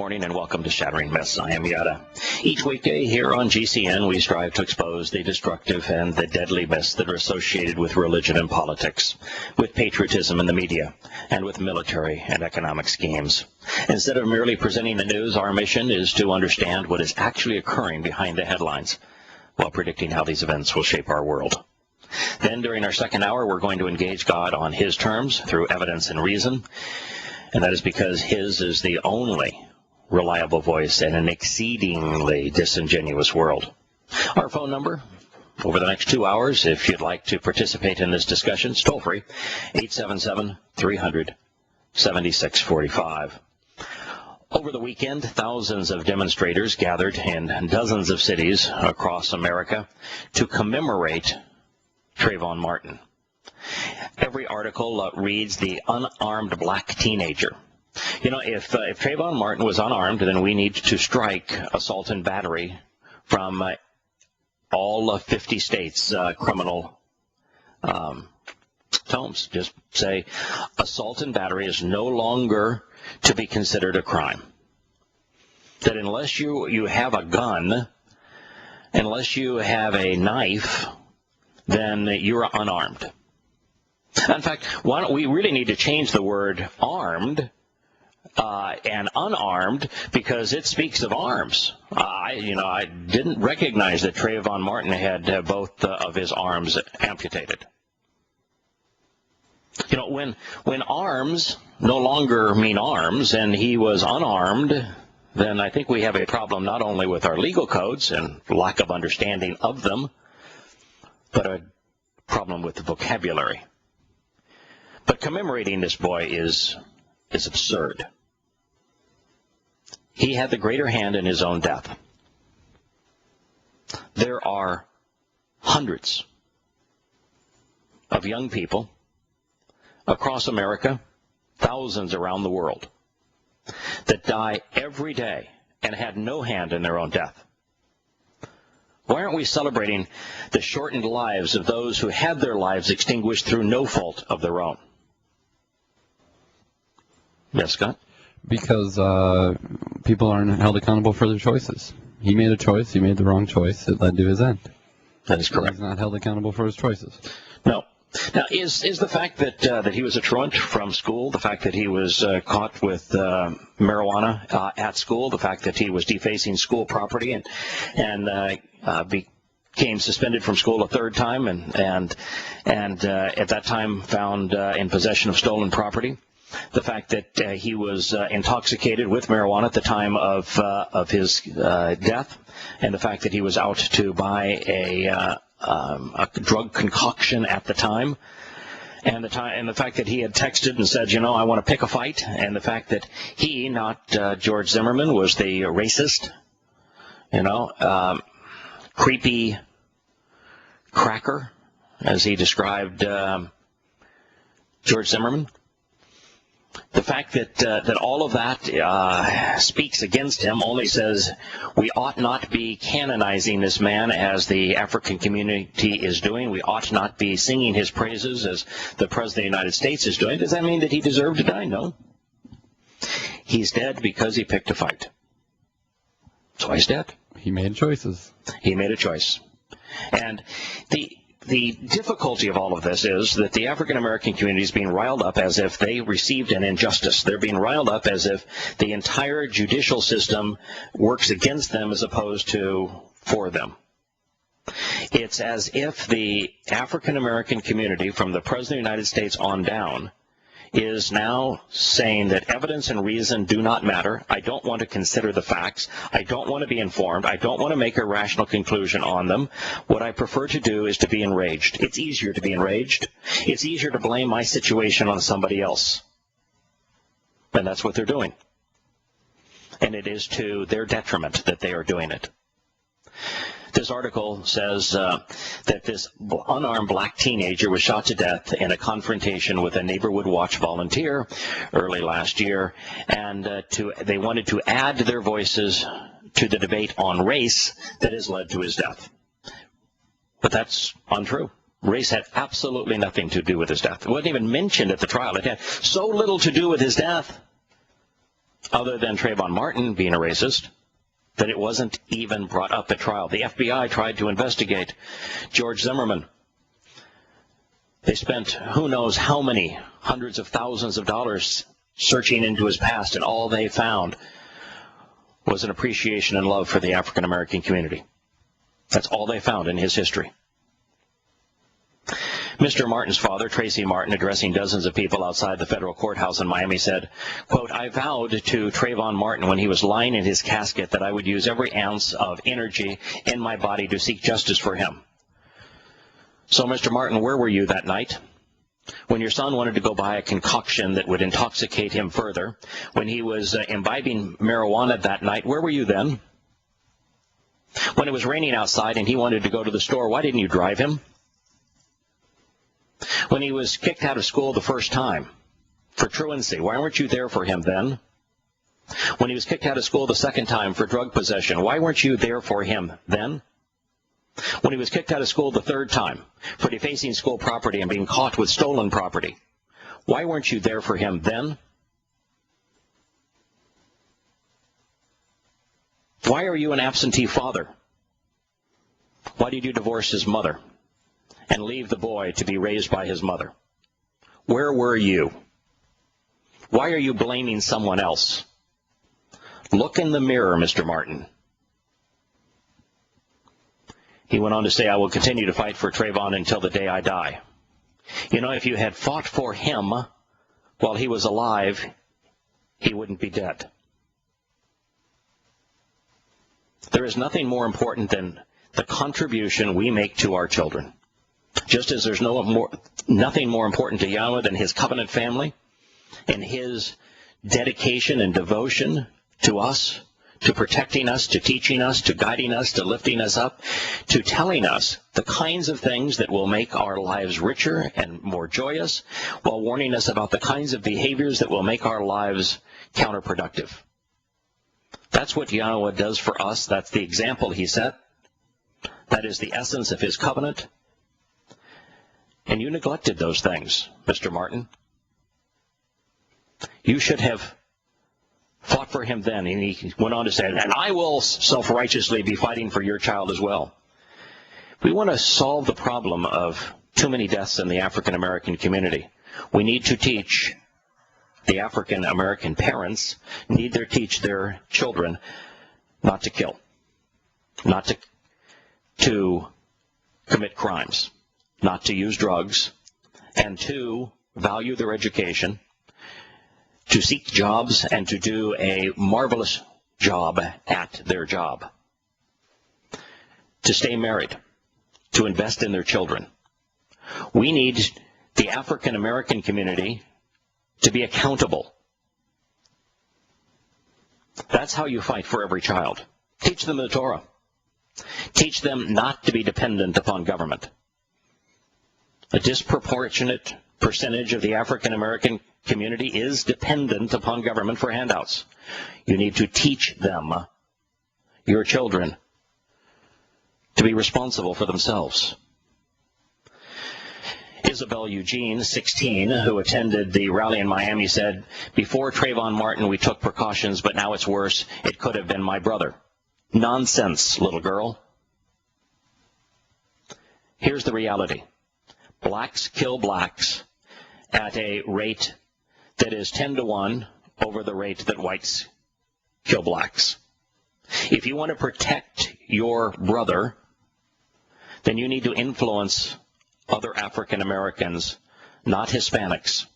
morning and welcome to Shattering Myths. I am Yahowah. Each weekday here on GCN, we strive to expose the destructive and the deadly myths that are associated with religion and politics, with patriotism in the media, and with military and economic schemes. Instead of merely presenting the news, our mission is to understand what is actually occurring behind the headlines, while predicting how these events will shape our world. Then, during our second hour, we're going to engage God on His terms through evidence and reason, and that is because His is the only reliable voice in an exceedingly disingenuous world. Our phone number over the next 2 hours, if you'd like to participate in this discussion, is toll-free, 877-300-7645. Over the weekend, thousands of demonstrators gathered in dozens of cities across America to commemorate Trayvon Martin. Every article reads the unarmed black teenager. You know, if Trayvon Martin was unarmed, then we need to strike assault and battery from all 50 states' criminal tomes. Just say assault and battery is no longer to be considered a crime. That unless you have a gun, unless you have a knife, then you're unarmed. In fact, we really need to change the word armed and unarmed, because it speaks of arms. I didn't recognize that Trayvon Martin had both of his arms amputated. You know, when arms no longer mean arms and he was unarmed, then I think we have a problem not only with our legal codes and lack of understanding of them, but a problem with the vocabulary. But commemorating this boy is absurd. He had the greater hand in his own death. There are hundreds of young people across America, thousands around the world, that die every day and had no hand in their own death. Why aren't we celebrating the shortened lives of those who had their lives extinguished through no fault of their own? Yes, Scott? Because people aren't held accountable for their choices. He made a choice. He made the wrong choice. It led to his end. That is correct. He's not held accountable for his choices. No. Now, is the fact that he was a truant from school, the fact that he was caught with marijuana at school, the fact that he was defacing school property and became suspended from school a third time and at that time found in possession of stolen property, the fact that he was intoxicated with marijuana at the time of his death, and the fact that he was out to buy a drug concoction at the time, and the fact that he had texted and said, I want to pick a fight, and the fact that he, not George Zimmerman, was the racist, creepy cracker, as he described George Zimmerman. The fact that all of that speaks against him only says we ought not be canonizing this man as the African community is doing. We ought not be singing his praises as the President of the United States is doing. Does that mean that he deserved to die? No. He's dead because he picked a fight. So he's dead. He made choices. He made a choice. And the difficulty of all of this is that the African-American community is being riled up as if they received an injustice. They're being riled up as if the entire judicial system works against them as opposed to for them. It's as if the African-American community, from the President of the United States on down, is now saying that evidence and reason do not matter. I don't want to consider the facts. I don't want to be informed. I don't want to make a rational conclusion on them. What I prefer to do is to be enraged. It's easier to be enraged. It's easier to blame my situation on somebody else. And that's what they're doing. And it is to their detriment that they are doing it. This article says that this unarmed black teenager was shot to death in a confrontation with a Neighborhood Watch volunteer early last year, and they wanted to add their voices to the debate on race that has led to his death. But that's untrue. Race had absolutely nothing to do with his death. It wasn't even mentioned at the trial. It had so little to do with his death other than Trayvon Martin being a racist, that it wasn't even brought up at trial. The FBI tried to investigate George Zimmerman. They spent who knows how many hundreds of thousands of dollars searching into his past, and all they found was an appreciation and love for the African American community. That's all they found in his history. Mr. Martin's father, Tracy Martin, addressing dozens of people outside the federal courthouse in Miami, said, quote, "I vowed to Trayvon Martin when he was lying in his casket that I would use every ounce of energy in my body to seek justice for him." So, Mr. Martin, where were you that night? When your son wanted to go buy a concoction that would intoxicate him further, when he was imbibing marijuana that night, where were you then? When it was raining outside and he wanted to go to the store, why didn't you drive him? When he was kicked out of school the first time for truancy, why weren't you there for him then? When he was kicked out of school the second time for drug possession, why weren't you there for him then? When he was kicked out of school the third time for defacing school property and being caught with stolen property, why weren't you there for him then? Why are you an absentee father? Why did you divorce his mother and leave the boy to be raised by his mother? Where were you? Why are you blaming someone else? Look in the mirror, Mr. Martin. He went on to say, "I will continue to fight for Trayvon until the day I die." You know, if you had fought for him while he was alive, he wouldn't be dead. There is nothing more important than the contribution we make to our children. Just as there's nothing more important to Yahowah than his covenant family and his dedication and devotion to us, to protecting us, to teaching us, to guiding us, to lifting us up, to telling us the kinds of things that will make our lives richer and more joyous, while warning us about the kinds of behaviors that will make our lives counterproductive. That's what Yahowah does for us. That's the example he set. That is the essence of his covenant. And you neglected those things, Mr. Martin. You should have fought for him then. And he went on to say, "And I will self-righteously be fighting for your child as well." We want to solve the problem of too many deaths in the African American community. We need to teach the African American parents, need to teach their children not to kill, not to commit crimes, not to use drugs, and to value their education, to seek jobs, and to do a marvelous job at their job, to stay married, to invest in their children. We need the African American community to be accountable. That's how you fight for every child. Teach them the Torah. Teach them not to be dependent upon government. A disproportionate percentage of the African American community is dependent upon government for handouts. You need to teach them, your children, to be responsible for themselves. Isabel Eugene, 16, who attended the rally in Miami, said, "Before Trayvon Martin, we took precautions, but now it's worse. It could have been my brother." Nonsense, little girl. Here's the reality. Blacks kill blacks at a rate that is 10 to 1 over the rate that whites kill blacks. If you want to protect your brother, then you need to influence other African Americans, not Hispanics,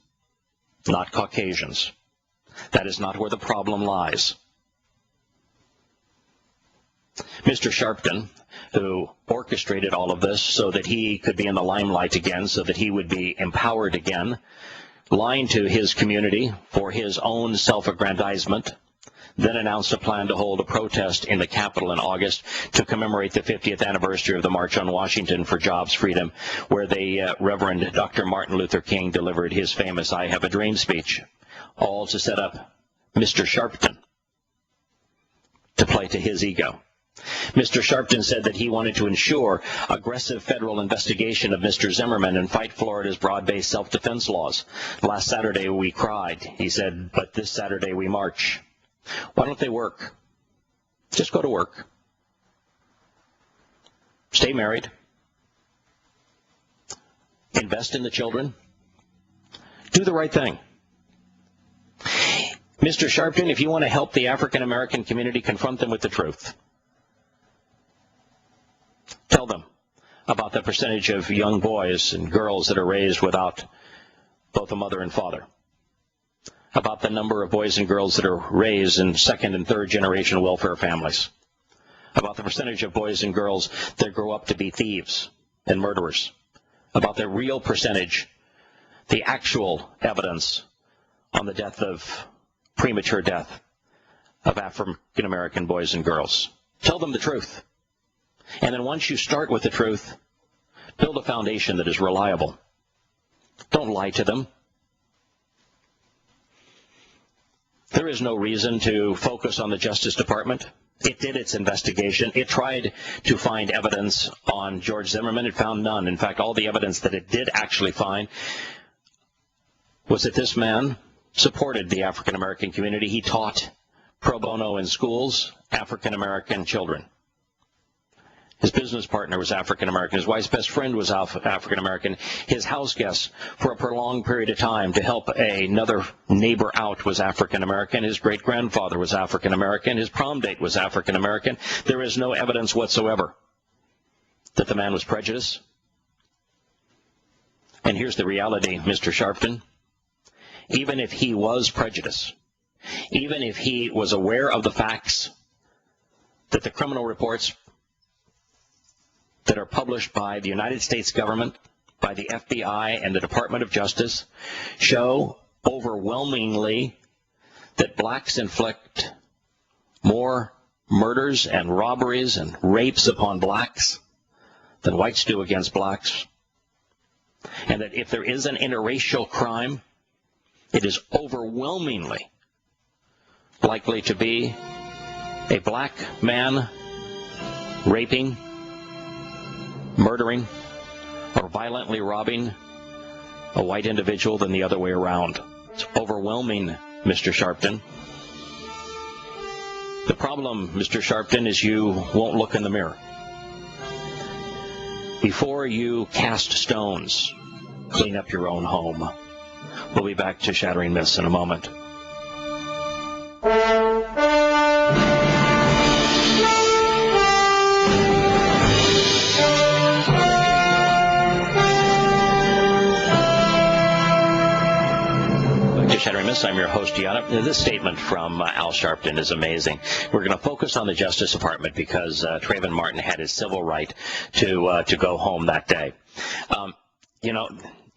not Caucasians. That is not where the problem lies. Mr. Sharpton, who orchestrated all of this so that he could be in the limelight again, so that he would be empowered again, lying to his community for his own self-aggrandizement, then announced a plan to hold a protest in the Capitol in August to commemorate the 50th anniversary of the March on Washington for Jobs Freedom, where the Reverend Dr. Martin Luther King delivered his famous "I Have a Dream" speech, all to set up Mr. Sharpton to play to his ego. Mr. Sharpton said that he wanted to ensure aggressive federal investigation of Mr. Zimmerman and fight Florida's broad-based self-defense laws. Last Saturday we cried, he said, but this Saturday we march. Why don't they work? Just go to work. Stay married. Invest in the children. Do the right thing. Mr. Sharpton, if you want to help the African American community, confront them with the truth. Tell them about the percentage of young boys and girls that are raised without both a mother and father. About the number of boys and girls that are raised in second and third generation welfare families. About the percentage of boys and girls that grow up to be thieves and murderers. About the real percentage, the actual evidence on the premature death of African American boys and girls. Tell them the truth. And then once you start with the truth, build a foundation that is reliable. Don't lie to them. There is no reason to focus on the Justice Department. It did its investigation. It tried to find evidence on George Zimmerman. It found none. In fact, all the evidence that it did actually find was that this man supported the African American community. He taught pro bono in schools, African American children. His business partner was African American. His wife's best friend was African American. His house guest for a prolonged period of time to help another neighbor out was African American. His great-grandfather was African American. His prom date was African American. There is no evidence whatsoever that the man was prejudiced. And here's the reality, Mr. Sharpton. Even if he was prejudiced, even if he was aware of the facts that the criminal reports that are published by the United States government, by the FBI and the Department of Justice, show overwhelmingly that blacks inflict more murders and robberies and rapes upon blacks than whites do against blacks, and that if there is an interracial crime, it is overwhelmingly likely to be a black man raping, murdering, or violently robbing a white individual than the other way around. It's overwhelming, Mr. Sharpton. The problem, Mr. Sharpton, is you won't look in the mirror. Before you cast stones, clean up your own home. We'll be back to Shattering Myths in a moment. Shattering Myths. I'm your host, Yahowah. This statement from Al Sharpton is amazing. We're going to focus on the Justice Department because Trayvon Martin had his civil right to go home that day.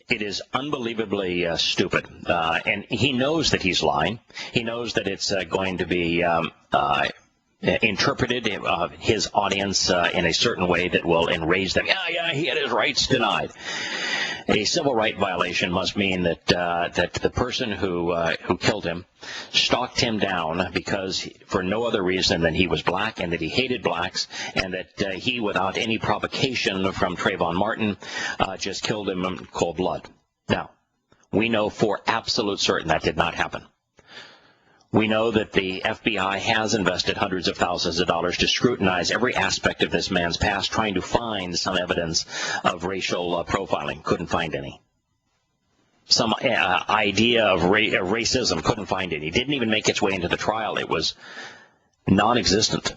It is unbelievably stupid, and he knows that he's lying. He knows that it's going to be interpreted his audience in a certain way that will enrage them. Yeah, he had his rights denied. A civil right violation must mean that the person who killed him stalked him down because for no other reason than he was black and that he hated blacks, and that he, without any provocation from Trayvon Martin, just killed him in cold blood. Now, we know for absolute certain that did not happen. We know that the FBI has invested hundreds of thousands of dollars to scrutinize every aspect of this man's past, trying to find some evidence of racial profiling. Couldn't find any. Some idea of racism. Couldn't find any. Didn't even make its way into the trial. It was non-existent.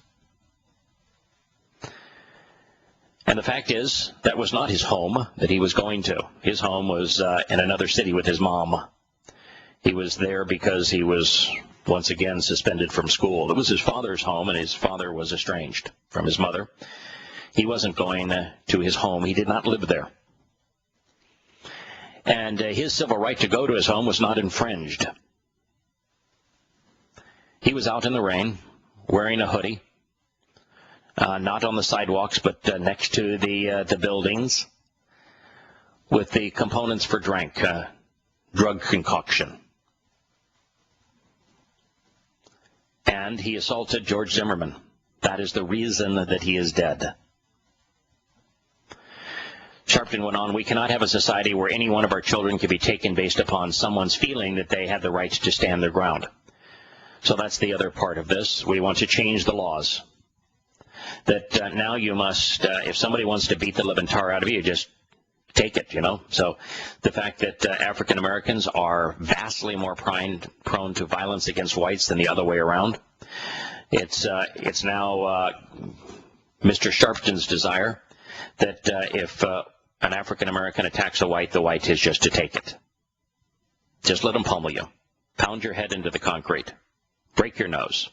And the fact is, that was not his home that he was going to. His home was in another city with his mom. He was there because he was once again suspended from school. It was his father's home, and his father was estranged from his mother. He wasn't going to his home. He did not live there. And his civil right to go to his home was not infringed. He was out in the rain, wearing a hoodie, not on the sidewalks, but next to the buildings, with the components for drug concoction. And he assaulted George Zimmerman. That is the reason that he is dead. Sharpton went on, we cannot have a society where any one of our children can be taken based upon someone's feeling that they have the right to stand their ground. So that's the other part of this. We want to change the laws. That now you must, if somebody wants to beat the living tar out of you, just take it, So the fact that African Americans are vastly more prone to violence against whites than the other way around, it's now Mr. Sharpton's desire that if an African American attacks a white, the white is just to take it. Just let him pummel you. Pound your head into the concrete. Break your nose.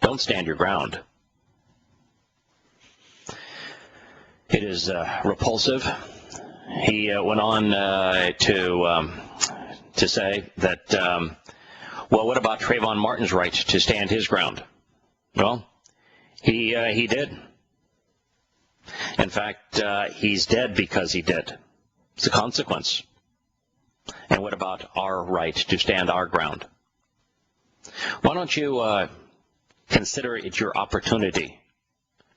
Don't stand your ground. It is repulsive. He went on to say that, well, what about Trayvon Martin's right to stand his ground? Well, he did. In fact, he's dead because he did. It's a consequence. And what about our right to stand our ground? Why don't you consider it your opportunity,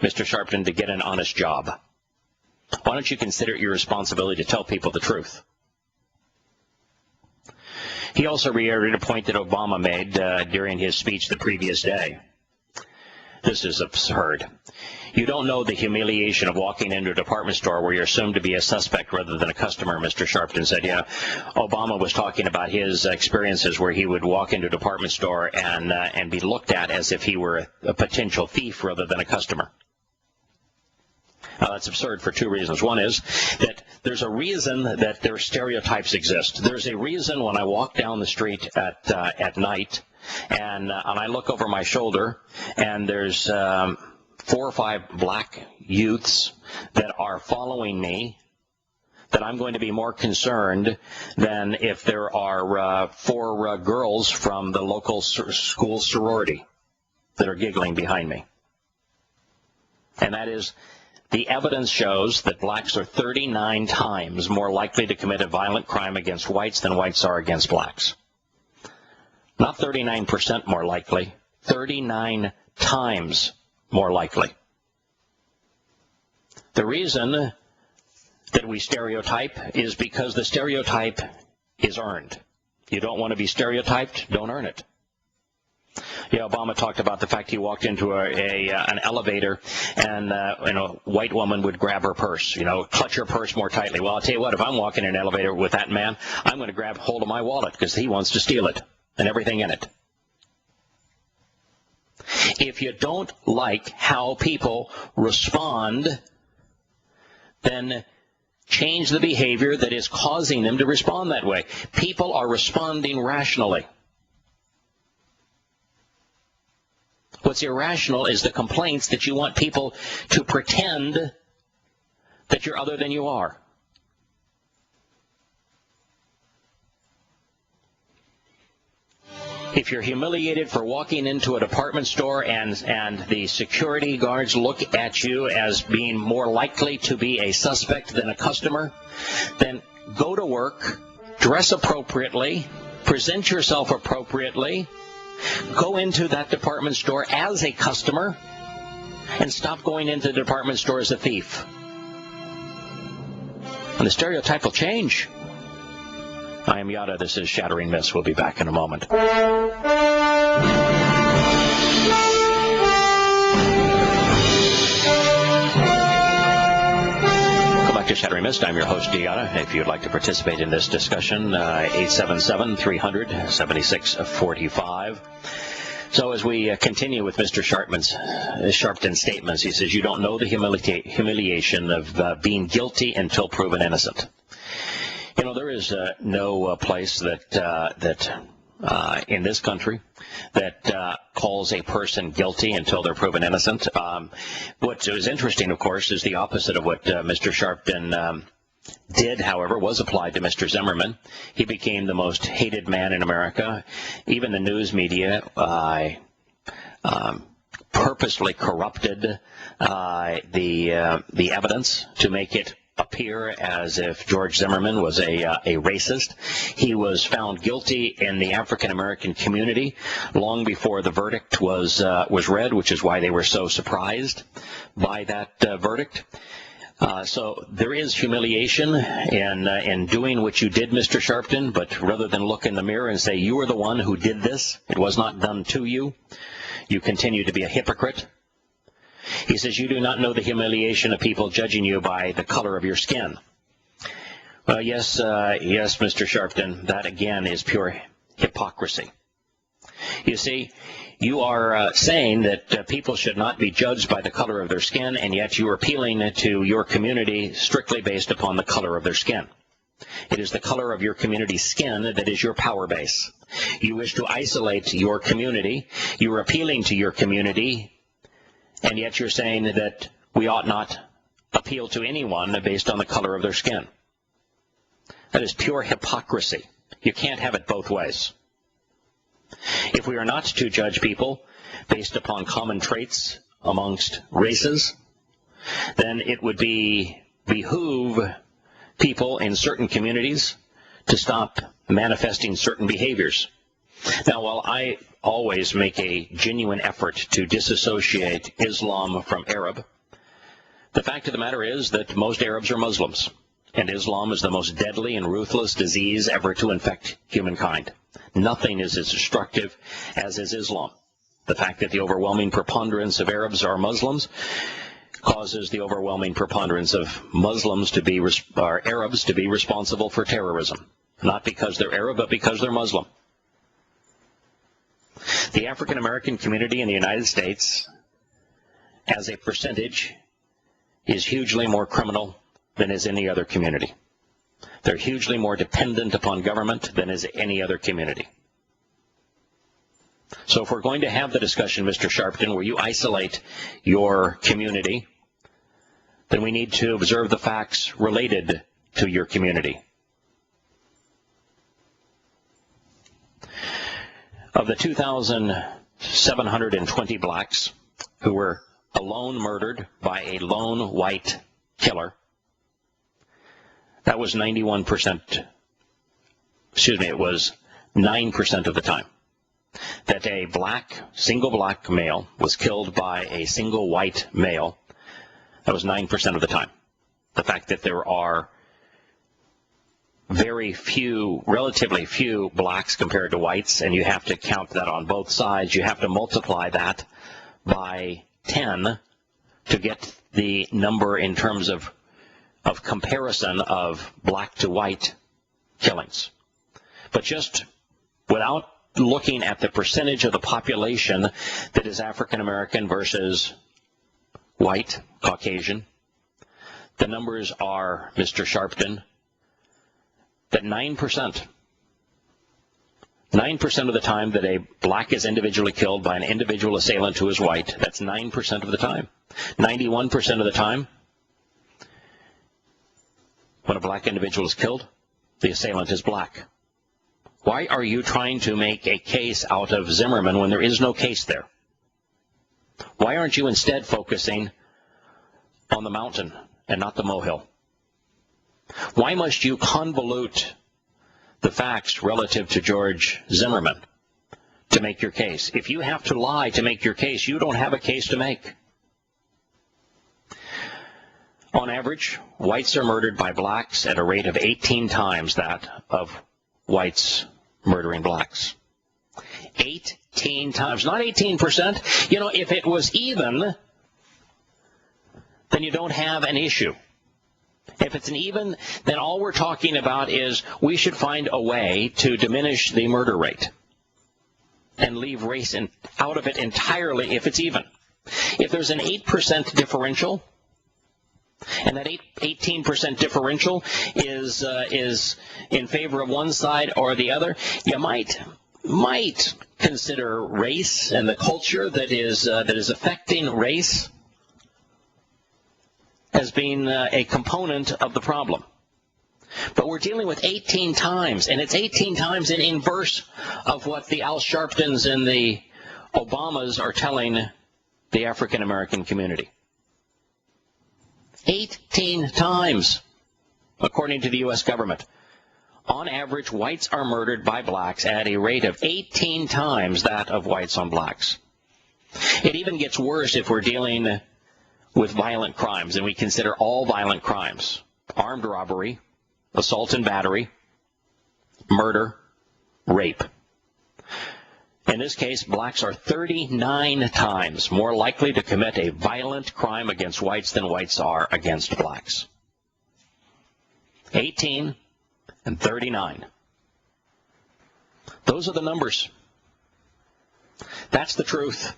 Mr. Sharpton, to get an honest job? Why don't you consider it your responsibility to tell people the truth? He also reiterated a point that Obama made during his speech the previous day. This is absurd. You don't know the humiliation of walking into a department store where you're assumed to be a suspect rather than a customer, Mr. Sharpton said. Yeah, Obama was talking about his experiences where he would walk into a department store and be looked at as if he were a potential thief rather than a customer. That's absurd for two reasons. One is that there's a reason that their stereotypes exist. There's a reason when I walk down the street at night and I look over my shoulder and there's 4 or 5 black youths that are following me, that I'm going to be more concerned than if there are 4 girls from the local school sorority that are giggling behind me. And that is, the evidence shows that blacks are 39 times more likely to commit a violent crime against whites than whites are against blacks. Not 39% more likely, 39 times more likely. The reason that we stereotype is because the stereotype is earned. You don't want to be stereotyped, don't earn it. Yeah, Obama talked about the fact he walked into an elevator and a white woman would grab her purse, clutch her purse more tightly. Well, I'll tell you what, if I'm walking in an elevator with that man, I'm going to grab hold of my wallet because he wants to steal it and everything in it. If you don't like how people respond, then change the behavior that is causing them to respond that way. People are responding rationally. What's irrational is the complaints that you want people to pretend that you're other than you are. If you're humiliated for walking into a department store and the security guards look at you as being more likely to be a suspect than a customer, then go to work, dress appropriately, present yourself appropriately, go into that department store as a customer, and stop going into the department store as a thief. And the stereotype will change. I am Yada. This is Shattering Myths. We'll be back in a moment. Come back to Shattering Myths. I'm your host, Yada. If you'd like to participate in this discussion, 877-300-7645. So as we continue with Mr. Sharpton's statements, he says, you don't know the humiliation of being guilty until proven innocent. There is no place that in this country that calls a person guilty until they're proven innocent. What is interesting, of course, is the opposite of what Mr. Sharpton did, however, was applied to Mr. Zimmerman. He became the most hated man in America. Even the news media purposely corrupted the evidence to make it appear as if George Zimmerman was a racist. He was found guilty in the African American community long before the verdict was read, which is why they were so surprised by that verdict. So there is humiliation in doing what you did, Mr. Sharpton, but rather than look in the mirror and say, you are the one who did this, it was not done to you, you continue to be a hypocrite. He says, you do not know the humiliation of people judging you by the color of your skin. Well, yes, Mr. Sharpton, that again is pure hypocrisy. You see, you are saying that people should not be judged by the color of their skin, and yet you are appealing to your community strictly based upon the color of their skin. It is the color of your community's skin that is your power base. You wish to isolate your community. You are appealing to your community, and yet you're saying that we ought not appeal to anyone based on the color of their skin. That is pure hypocrisy. You can't have it both ways. If we are not to judge people based upon common traits amongst races, then it would behoove people in certain communities to stop manifesting certain behaviors. Now, while I always make a genuine effort to disassociate Islam from Arab, the fact of the matter is that most Arabs are Muslims, and Islam is the most deadly and ruthless disease ever to infect humankind. Nothing is as destructive as is Islam. The fact that the overwhelming preponderance of Arabs are Muslims causes the overwhelming preponderance of Arabs to be responsible for terrorism. Not because they're Arab, but because they're Muslim. The African American community in the United States, as a percentage, is hugely more criminal than is any other community. They're hugely more dependent upon government than is any other community. So if we're going to have the discussion, Mr. Sharpton, where you isolate your community, then we need to observe the facts related to your community. Of the 2,720 blacks who were alone murdered by a lone white killer, that was 91%, it was 9% of the time that a single black male was killed by a single white male. That was 9% of the time. The fact that there are relatively few blacks compared to whites, and you have to count that on both sides. You have to multiply that by 10 to get the number in terms of comparison of black to white killings. But just without looking at the percentage of the population that is African American versus white, Caucasian, the numbers are, Mr. Sharpton, that 9% of the time that a black is individually killed by an individual assailant who is white, that's 9% of the time. 91% of the time, when a black individual is killed, the assailant is black. Why are you trying to make a case out of Zimmerman when there is no case there? Why aren't you instead focusing on the mountain and not the molehill? Why must you convolute the facts relative to George Zimmerman to make your case? If you have to lie to make your case, you don't have a case to make. On average, whites are murdered by blacks at a rate of 18 times that of whites murdering blacks. 18 times, not 18%. You know, if it was even, then you don't have an issue. If it's an even, then all we're talking about is we should find a way to diminish the murder rate and leave race out of it entirely if it's even. If there's an 8% differential, and that 18% differential is in favor of one side or the other, you might consider race and the culture that is affecting race as being a component of the problem. But we're dealing with 18 times, and it's 18 times in inverse of what the Al Sharptons and the Obamas are telling the African American community. 18 times, according to the U.S. government. On average, whites are murdered by blacks at a rate of 18 times that of whites on blacks. It even gets worse if we're dealing with violent crimes, and we consider all violent crimes: armed robbery, assault and battery, murder, rape. In this case, blacks are 39 times more likely to commit a violent crime against whites than whites are against blacks. 18 and 39. Those are the numbers. That's the truth.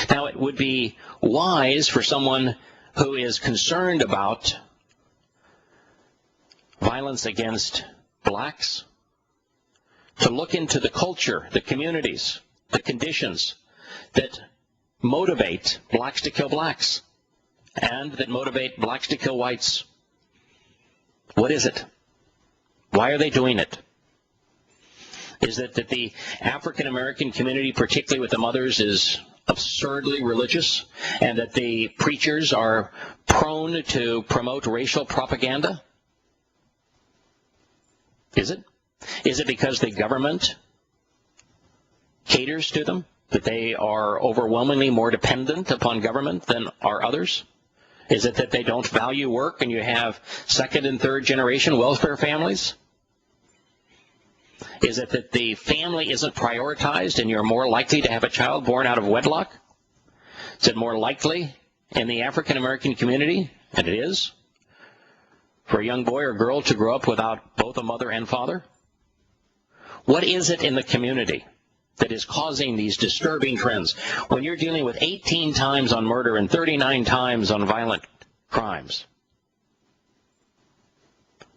Now, it would be wise for someone who is concerned about violence against blacks to look into the culture, the communities, the conditions that motivate blacks to kill blacks and that motivate blacks to kill whites. What is it? Why are they doing it? Is it that the African American community, particularly with the mothers, is absurdly religious, and that the preachers are prone to promote racial propaganda? Is it? Is it because the government caters to them, that they are overwhelmingly more dependent upon government than are others? Is it that they don't value work and you have second and third generation welfare families? Is it that the family isn't prioritized and you're more likely to have a child born out of wedlock? Is it more likely in the African American community, and it is, for a young boy or girl to grow up without both a mother and father? What is it in the community that is causing these disturbing trends when you're dealing with 18 times on murder and 39 times on violent crimes?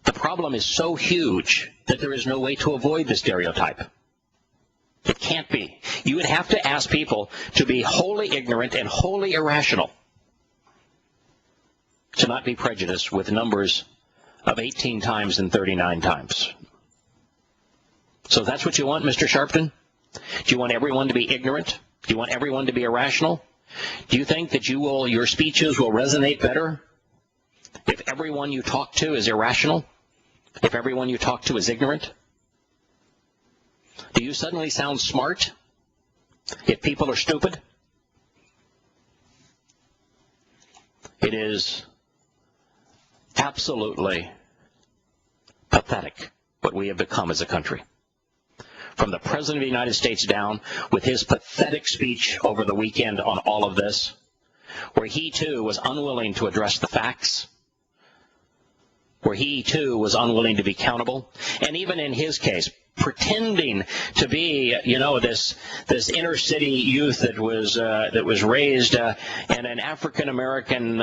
The problem is so huge that there is no way to avoid the stereotype. It can't be. You would have to ask people to be wholly ignorant and wholly irrational to not be prejudiced with numbers of 18 times and 39 times. So that's what you want, Mr. Sharpton? Do you want everyone to be ignorant? Do you want everyone to be irrational? Do you think that your speeches will resonate better if everyone you talk to is irrational? If everyone you talk to is ignorant? Do you suddenly sound smart if people are stupid? It is absolutely pathetic what we have become as a country. From the President of the United States down, with his pathetic speech over the weekend on all of this, where he too was unwilling to address the facts, where he too was unwilling to be accountable, and even in his case, pretending to be, this inner city youth that was raised in an African American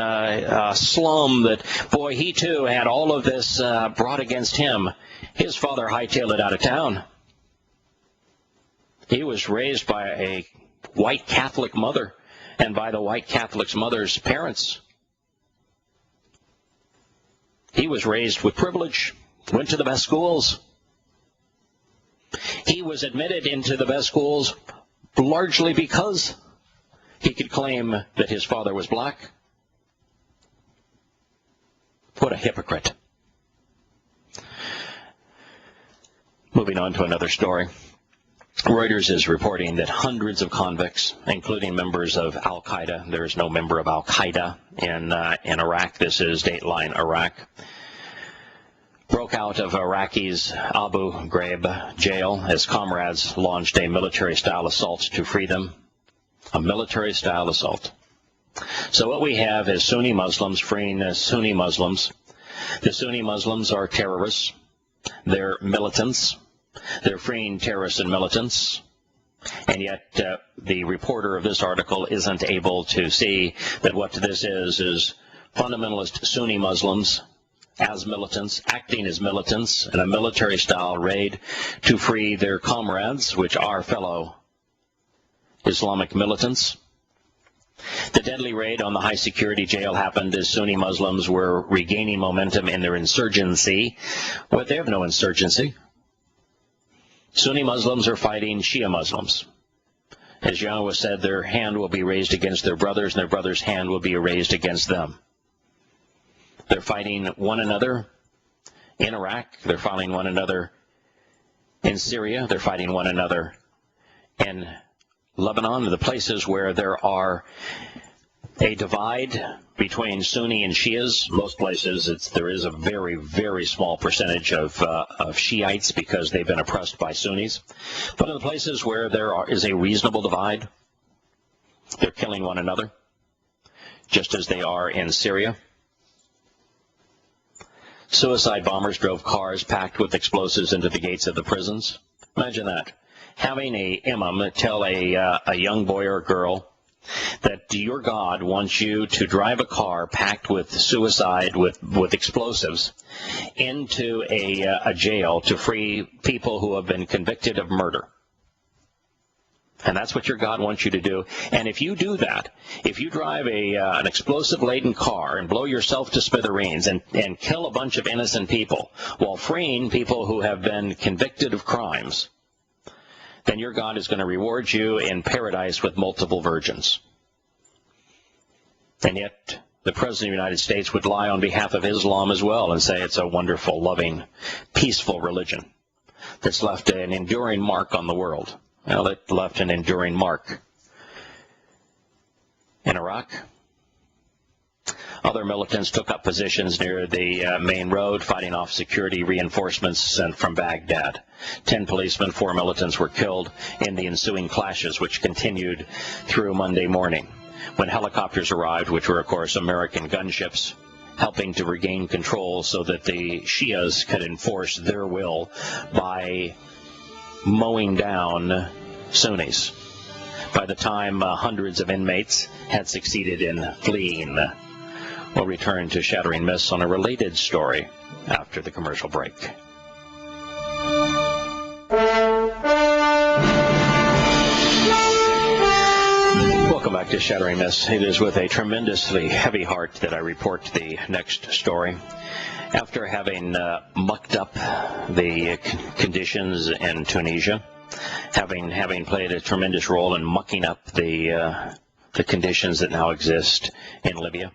slum. That, boy, he too had all of this brought against him. His father hightailed it out of town. He was raised by a white Catholic mother and by the white Catholic mother's parents. He was raised with privilege, went to the best schools. He was admitted into the best schools largely because he could claim that his father was black. What a hypocrite. Moving on to another story. Reuters is reporting that hundreds of convicts, including members of al-Qaeda — there is no member of al-Qaeda in Iraq, this is Dateline Iraq — broke out of Iraqi's Abu Ghraib jail as comrades launched a military-style assault to free them. A military-style assault. So what we have is Sunni Muslims freeing Sunni Muslims. The Sunni Muslims are terrorists. They're militants. They're freeing terrorists and militants, and yet the reporter of this article isn't able to see that what this is fundamentalist Sunni Muslims as militants, acting as militants in a military-style raid to free their comrades, which are fellow Islamic militants. The deadly raid on the high-security jail happened as Sunni Muslims were regaining momentum in their insurgency. Well, they have no insurgency. Sunni Muslims are fighting Shia Muslims. As Yahowah said, their hand will be raised against their brothers, and their brothers' hand will be raised against them. They're fighting one another in Iraq. They're fighting one another in Syria. They're fighting one another in Lebanon, the places where there are a divide between Sunni and Shias. Most places there is a very, very small percentage of Shiites because they've been oppressed by Sunnis. But in the places where there is a reasonable divide, they're killing one another, just as they are in Syria. Suicide bombers drove cars packed with explosives into the gates of the prisons. Imagine that. Having a imam tell a young boy or girl that your God wants you to drive a car packed with suicide, with explosives, into a jail to free people who have been convicted of murder. And that's what your God wants you to do. And if you do that, if you drive an explosive-laden car and blow yourself to smithereens and kill a bunch of innocent people while freeing people who have been convicted of crimes, then your God is going to reward you in paradise with multiple virgins. And yet, the President of the United States would lie on behalf of Islam as well and say it's a wonderful, loving, peaceful religion that's left an enduring mark on the world. Well, it left an enduring mark in Iraq. Other militants took up positions near the main road, fighting off security reinforcements sent from Baghdad. 10 policemen, 4 militants were killed in the ensuing clashes, which continued through Monday morning, when helicopters arrived, which were, of course, American gunships, helping to regain control so that the Shias could enforce their will by mowing down Sunnis. By the time hundreds of inmates had succeeded in fleeing. We'll return to Shattering Myths on a related story after the commercial break. Welcome back to Shattering Myths. It is with a tremendously heavy heart that I report the next story. After having mucked up the conditions in Tunisia, having played a tremendous role in mucking up the conditions that now exist in Libya,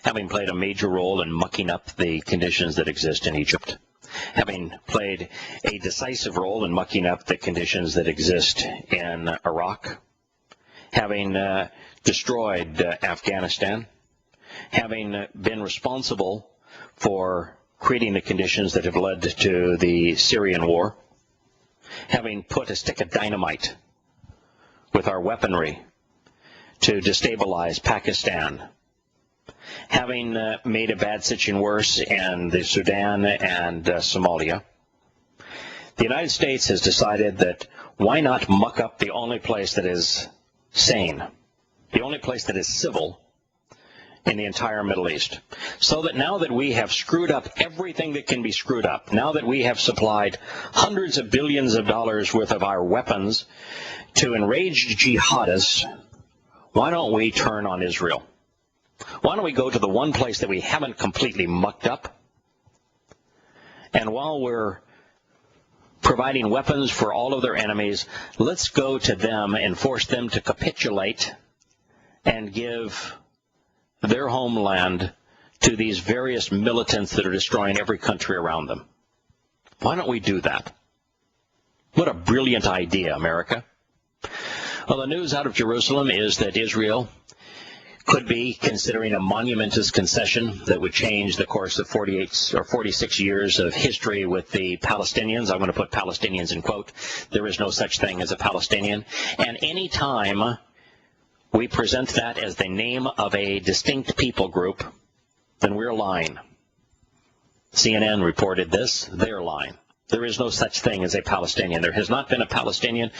having played a major role in mucking up the conditions that exist in Egypt, having played a decisive role in mucking up the conditions that exist in Iraq, having destroyed Afghanistan, having been responsible for creating the conditions that have led to the Syrian war, having put a stick of dynamite with our weaponry to destabilize Pakistan, having made a bad situation worse in the Sudan and Somalia, the United States has decided that why not muck up the only place that is sane, the only place that is civil in the entire Middle East. So that now that we have screwed up everything that can be screwed up, now that we have supplied hundreds of billions of dollars worth of our weapons to enraged jihadists, why don't we turn on Israel? Why don't we go to the one place that we haven't completely mucked up? And while we're providing weapons for all of their enemies, let's go to them and force them to capitulate and give their homeland to these various militants that are destroying every country around them. Why don't we do that? What a brilliant idea, America. Well, the news out of Jerusalem is that Israel could be considering a monumentous concession that would change the course of 48 or 46 years of history with the Palestinians. I'm going to put Palestinians in quote. There is no such thing as a Palestinian. And any time we present that as the name of a distinct people group, then we're lying. CNN reported this. They're lying. There is no such thing as a Palestinian. There has not been a Palestinian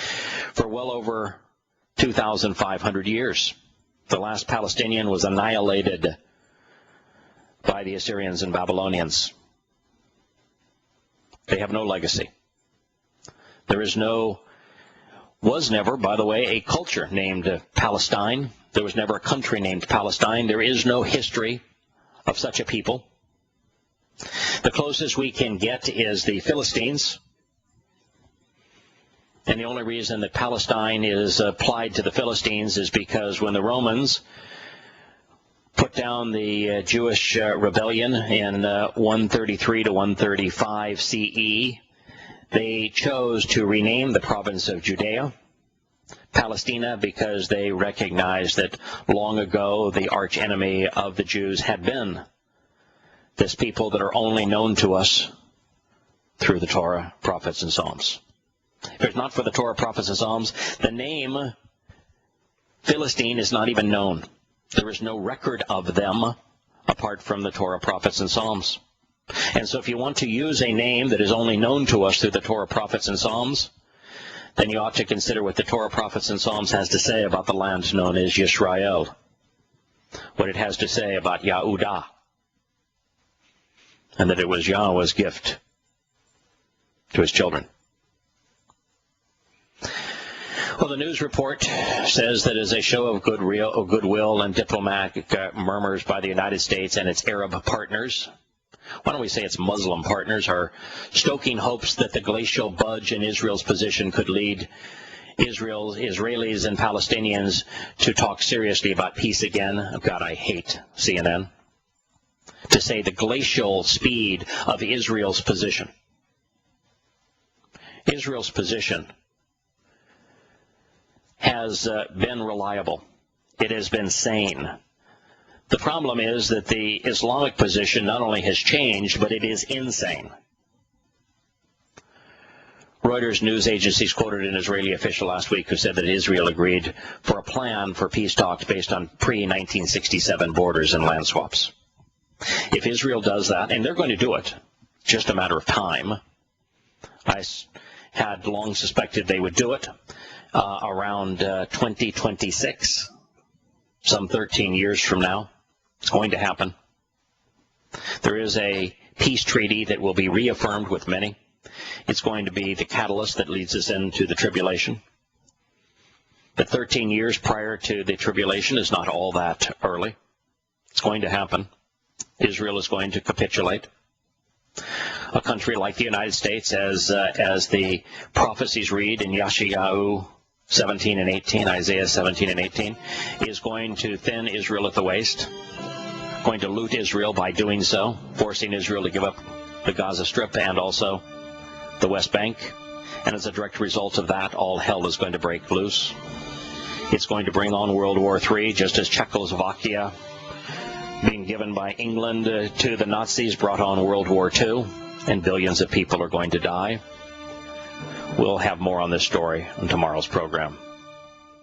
for well over 2,500 years. The last Palestinian was annihilated by the Assyrians and Babylonians. They have no legacy. There is no, was never, by the way, a culture named Palestine. There was never a country named Palestine. There is no history of such a people. The closest we can get is the Philistines. And the only reason that Palestine is applied to the Philistines is because when the Romans put down the Jewish rebellion in 133 to 135 CE, they chose to rename the province of Judea Palestina because they recognized that long ago the arch enemy of the Jews had been this people that are only known to us through the Torah, prophets, and Psalms. If it's not for the Torah, prophets, and Psalms, the name Philistine is not even known. There is no record of them apart from the Torah, prophets, and Psalms. And so if you want to use a name that is only known to us through the Torah, prophets, and Psalms, then you ought to consider what the Torah, prophets, and Psalms has to say about the land known as Yisrael, what it has to say about Yahudah, and that it was Yahowah's gift to his children. Well, the news report says that as a show of goodwill and diplomatic murmurs by the United States and its Arab partners, why don't we say its Muslim partners, are stoking hopes that the glacial budge in Israel's position could lead Israelis and Palestinians to talk seriously about peace again. Oh, God, I hate CNN. To say the glacial speed of Israel's position. Israel's position has been reliable. It has been sane. The problem is that the Islamic position not only has changed, but it is insane. Reuters news agencies quoted an Israeli official last week who said that Israel agreed for a plan for peace talks based on pre-1967 borders and land swaps. If Israel does that, and they're going to do it, just a matter of time, I had long suspected they would do it around 2026, some 13 years from now. It's going to happen. There is a peace treaty that will be reaffirmed with many. It's going to be the catalyst that leads us into the tribulation. But 13 years prior to the tribulation is not all that early. It's going to happen. Israel is going to capitulate. A country like the United States, as the prophecies read in Yeshayahu 17 and 18, Isaiah 17 and 18, is going to thin Israel at the waist, going to loot Israel by doing so, forcing Israel to give up the Gaza Strip and also the West Bank. And as a direct result of that, all hell is going to break loose. It's going to bring on World War III, just as Czechoslovakia, being given by England to the Nazis, brought on World War II, and billions of people are going to die. We'll have more on this story on tomorrow's program.